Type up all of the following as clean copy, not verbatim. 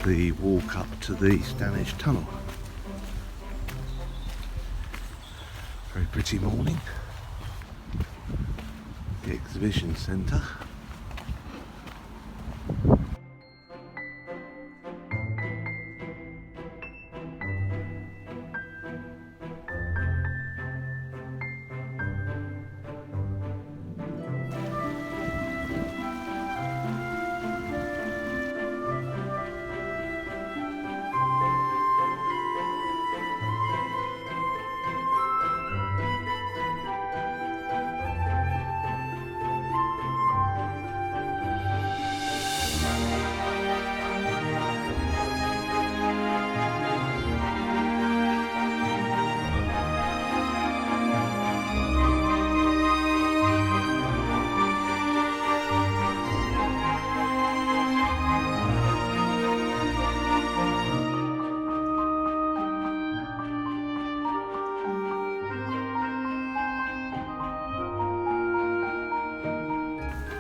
the walk up to the Standedge tunnel. Very pretty morning. The exhibition centre.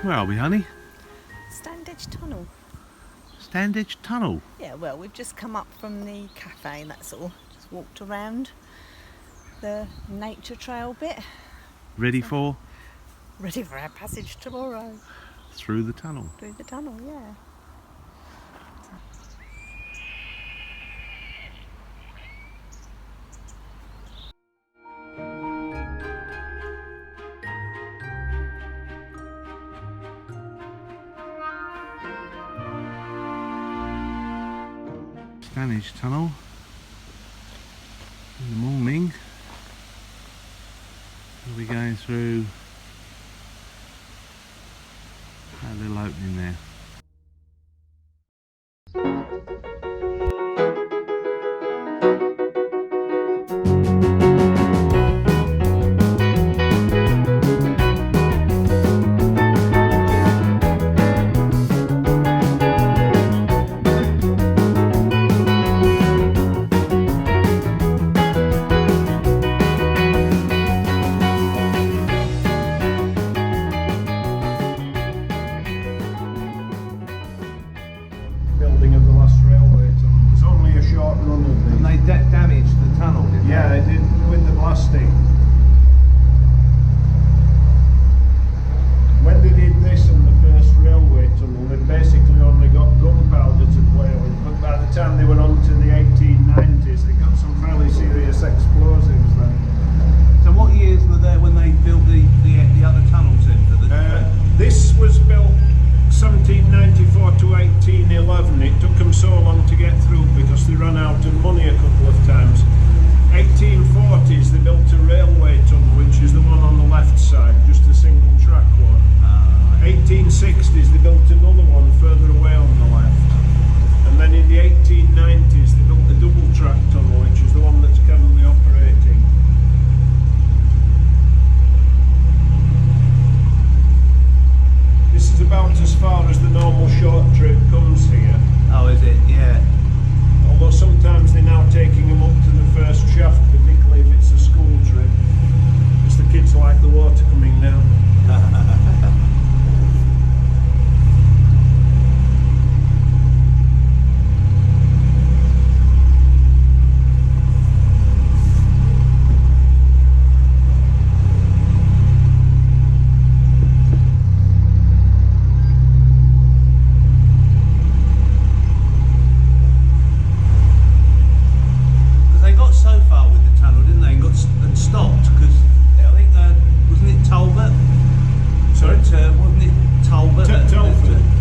Where are we, honey? Standedge Tunnel. Standedge Tunnel? Yeah, well, we've just come up from the cafe, that's all. Just walked around the nature trail bit. Ready for? Ready for our passage tomorrow. Through the tunnel. Through the tunnel, yeah. Standedge Tunnel in the morning. We'll be going through that little opening there. Building of the last railway tunnel. It was only a short run of the... And they damaged the tunnel, didn't they? Yeah, it did with the blasting. When they did this and the first railway tunnel, they basically only got gunpowder to play with, but by the time they were on to the 1890s, they got some fairly serious explosives then. So what years were there when they built the other tunnels in for the This was built 1794 to 1811. It took them so long to get through because they ran out of money a couple of times. 1840s they built a railway tunnel, which is the one on the left side, just a single track one. 1860s they built another one further away on the left. And then in the 1890s they built a double track tunnel, which is the one that's currently operating. This is about as far as the normal short trip comes here. Oh, is it? Yeah. Although sometimes they're now taking them up to the first shaft, particularly if it's a school trip. Because the kids like the water coming down.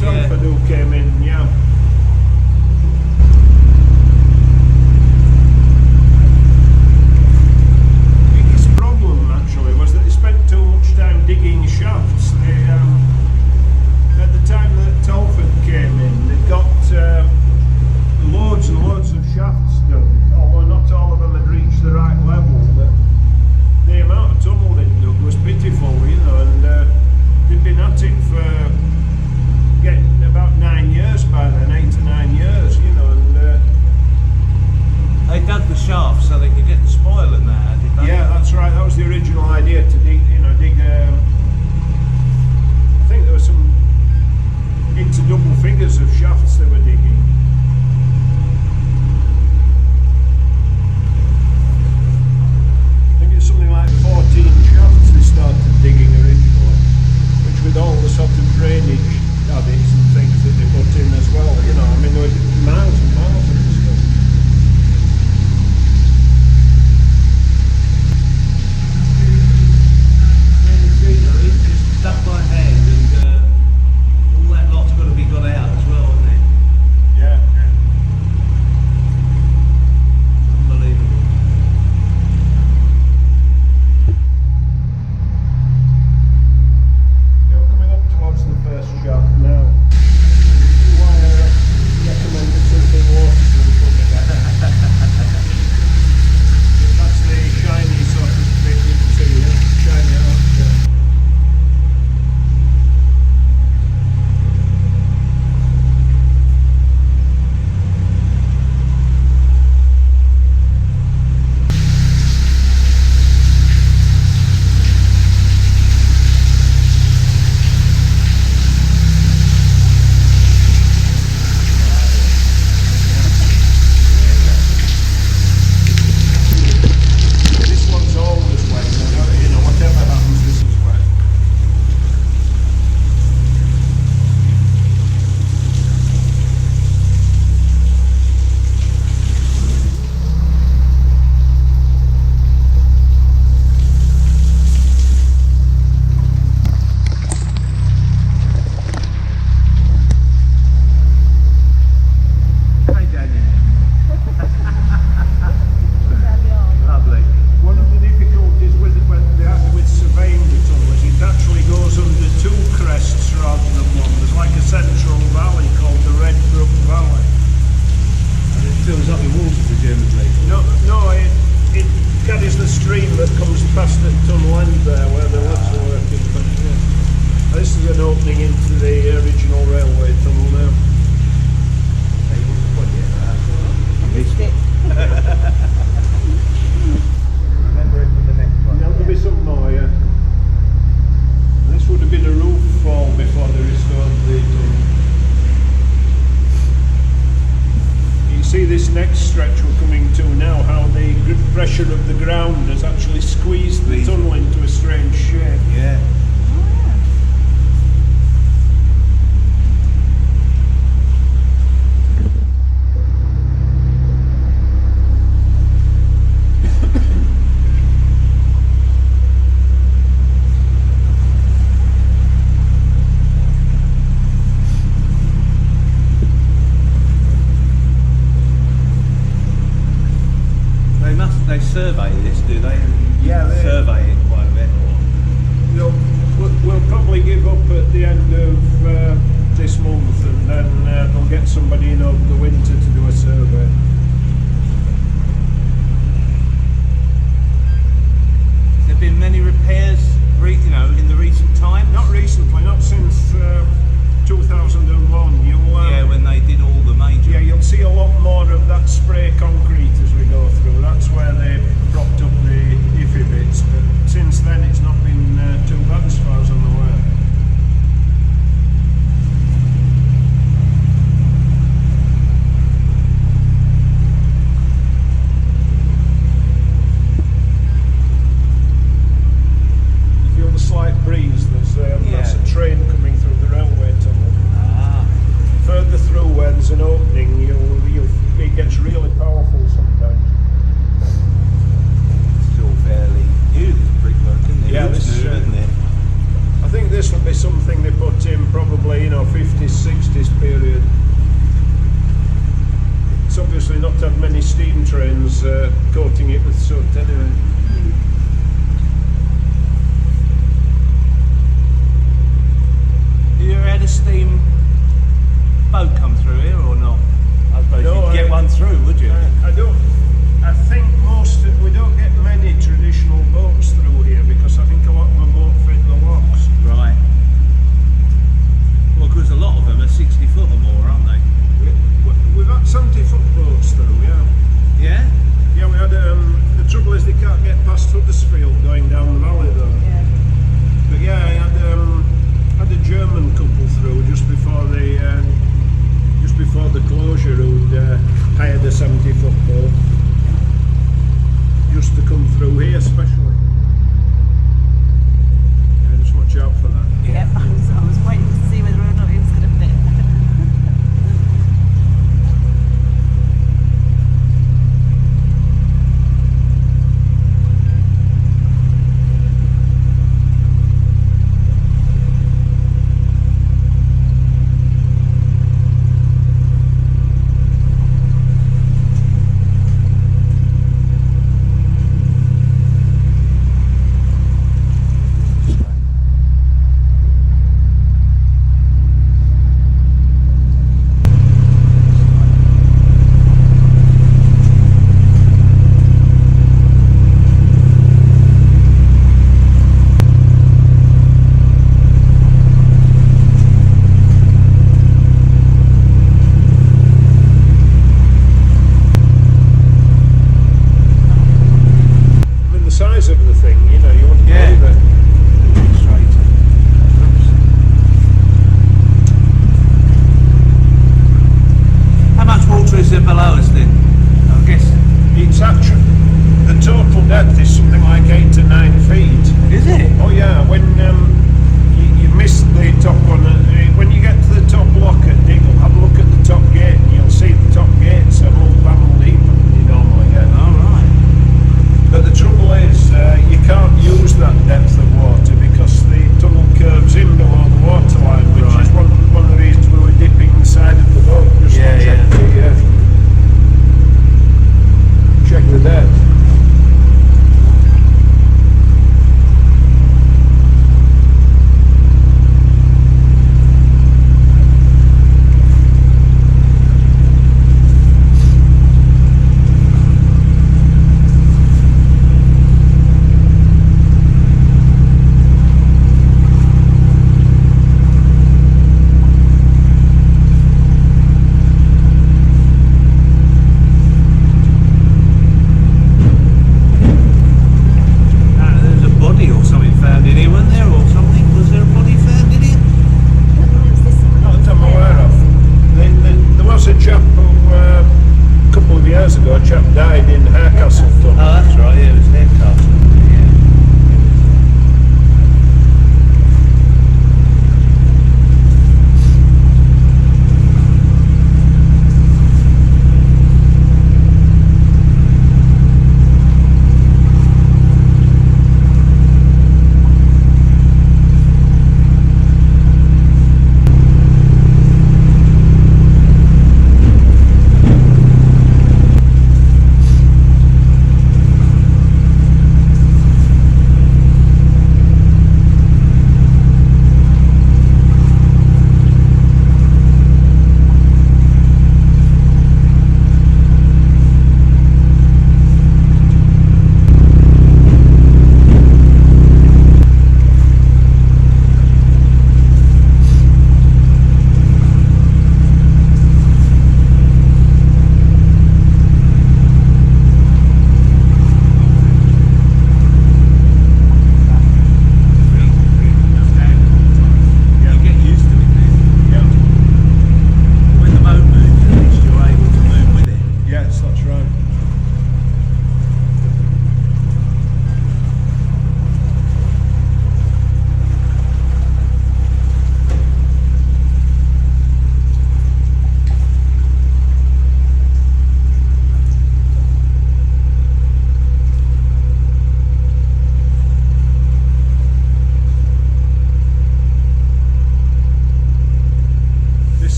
Telford who came in, yeah. The biggest problem actually was that they spent too much time digging shafts. At the time that Telford came in, they got loads and loads of shafts done, although not all of them had reached the right level. But the amount of tunnel they dug was pitiful, you know, and they'd been at it for getting about 9 years by then, 8 to 9 years, you know, and they dug the shaft so they could get the spoil in there, did they? Yeah, that's right. That was the original idea, to dig, you know, dig. I think there were some into double figures of shafts they were digging. pressure of the ground has actually squeezed the tunnel into a strange shape. Yeah. They survey this, do they? Yeah, they survey it quite a bit. We'll probably give up at the end of this month, and then they'll get somebody in over the winter to do a survey. Has there been many repairs, in the recent times? Not recently, not since 2001. Yeah, when they did all the major. Yeah, you'll see a lot more of that spray concrete as we go through. That's where they propped up the iffy bits. But since then, it's not been too bad as far as I'm aware. You feel the slight breeze. That's a train coming through the railway tunnel. Further through where there's an opening, it gets really powerful sometimes. Still fairly new, this brickwork, isn't it? Yeah, It looks this, new, doesn't it? I think this will be something they put in probably 50s, 60s period. It's obviously not had many steam trains coating it with soot anyway. Have you ever had a steam boat come through here or not? I suppose you'd get one through, would you? I don't. I think we don't get many traditional boats through here because I think a lot of them won't fit the locks. Right. Well, because a lot of them are 60 foot or more, aren't they? We've had 70-foot boats through, yeah. Yeah? Yeah, we had. The trouble is they can't get past Huddersfield going down the valley though. Yeah. But yeah, I had a German couple through just before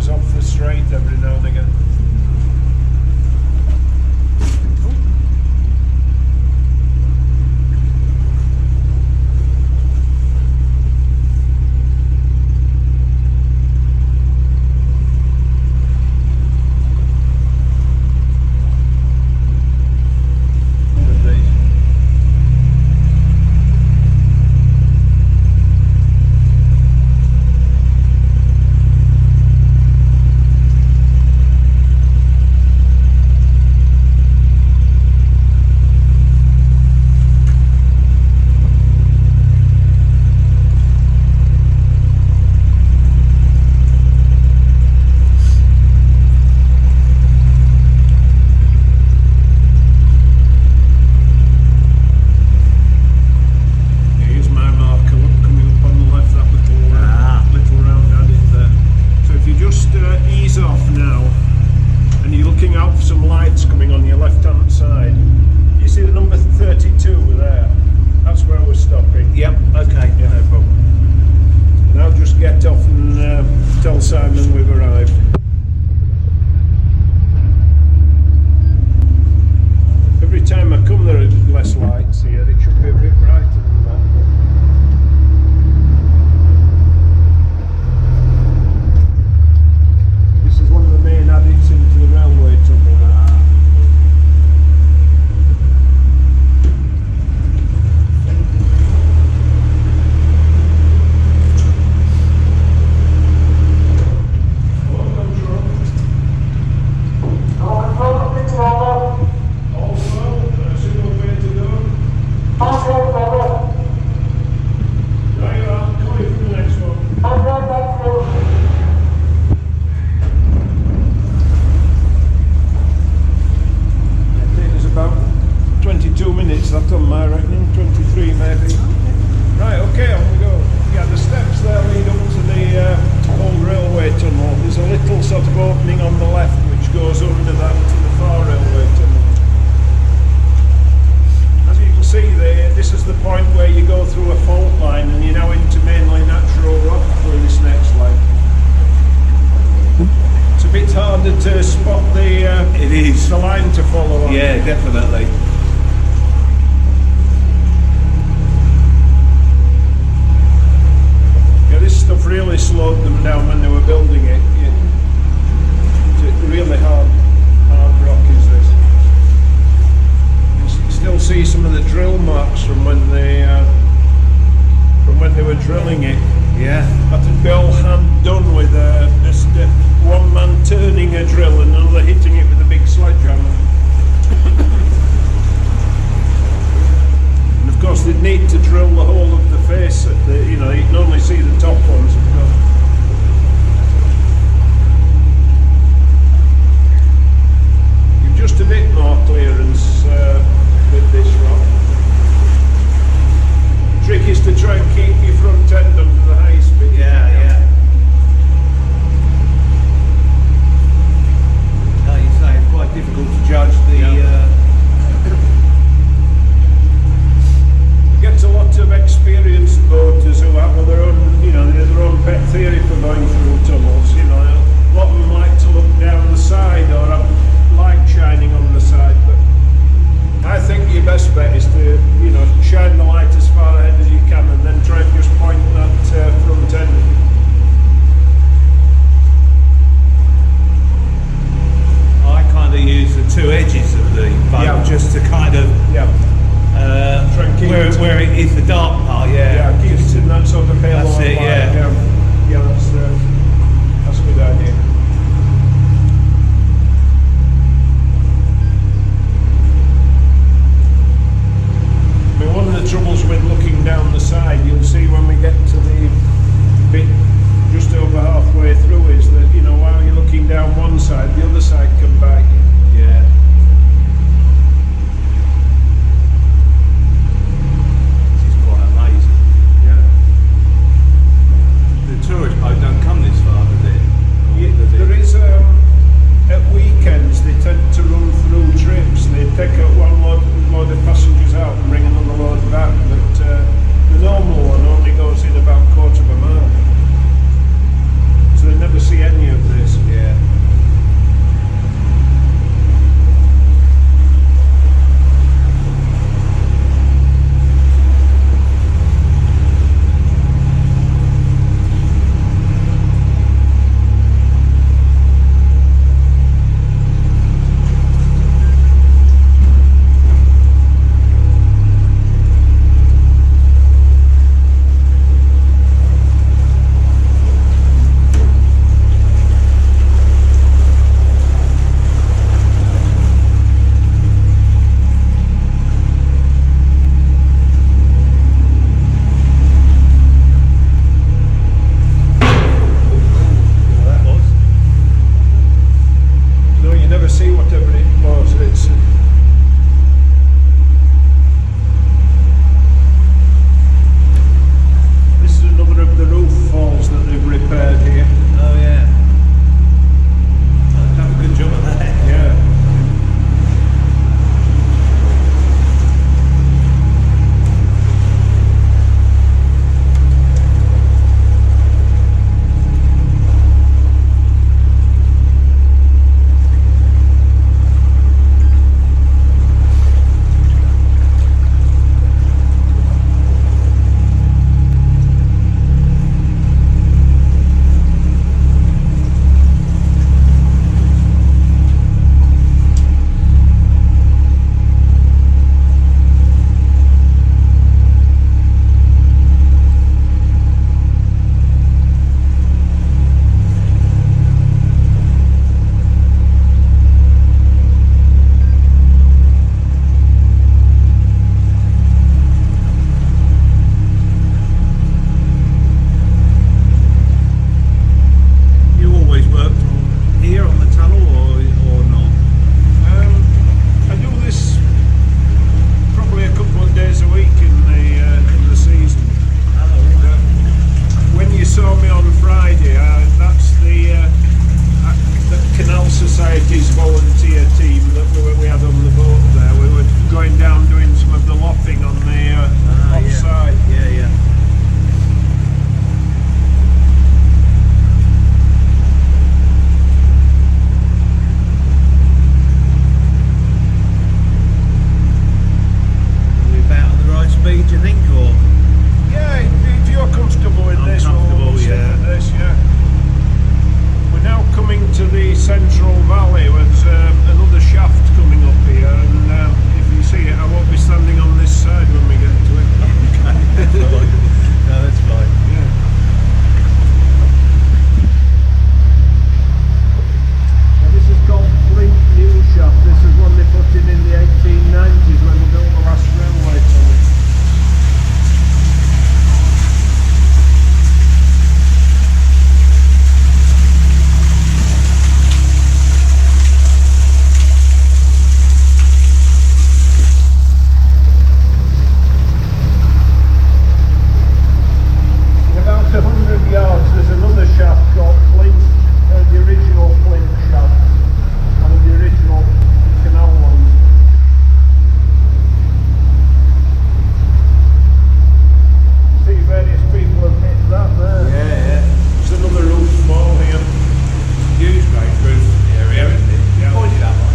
us off the straight every now and again. the Central Valley, there's another shaft coming up here, and if you see it, I won't be standing on this side when we get to it. Okay, that's fine. No, that's fine. Yeah. Now this is called Flint New Shaft. This is one they put in the 1890s when they built the last railway tunnel. In about 100 yards there's another shaft called Flint, the original Flint shaft, one of the original canal ones. See various people have hit that there. Yeah. There's another roof fall here. Huge great roof area, isn't it? Yeah. Pointed that one.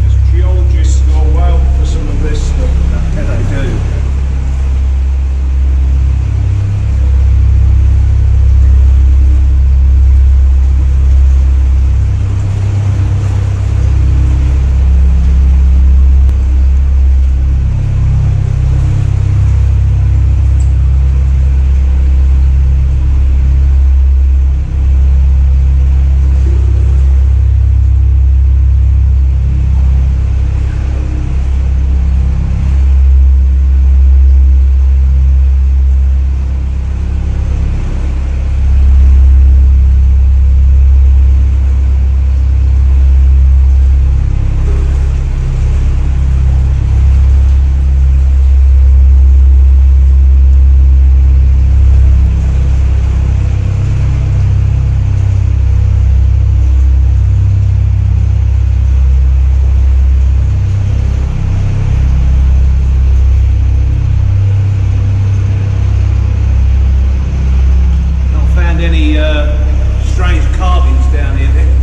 As geologists go wild for some of this stuff. Yeah, they do. Not found any strange carvings down here.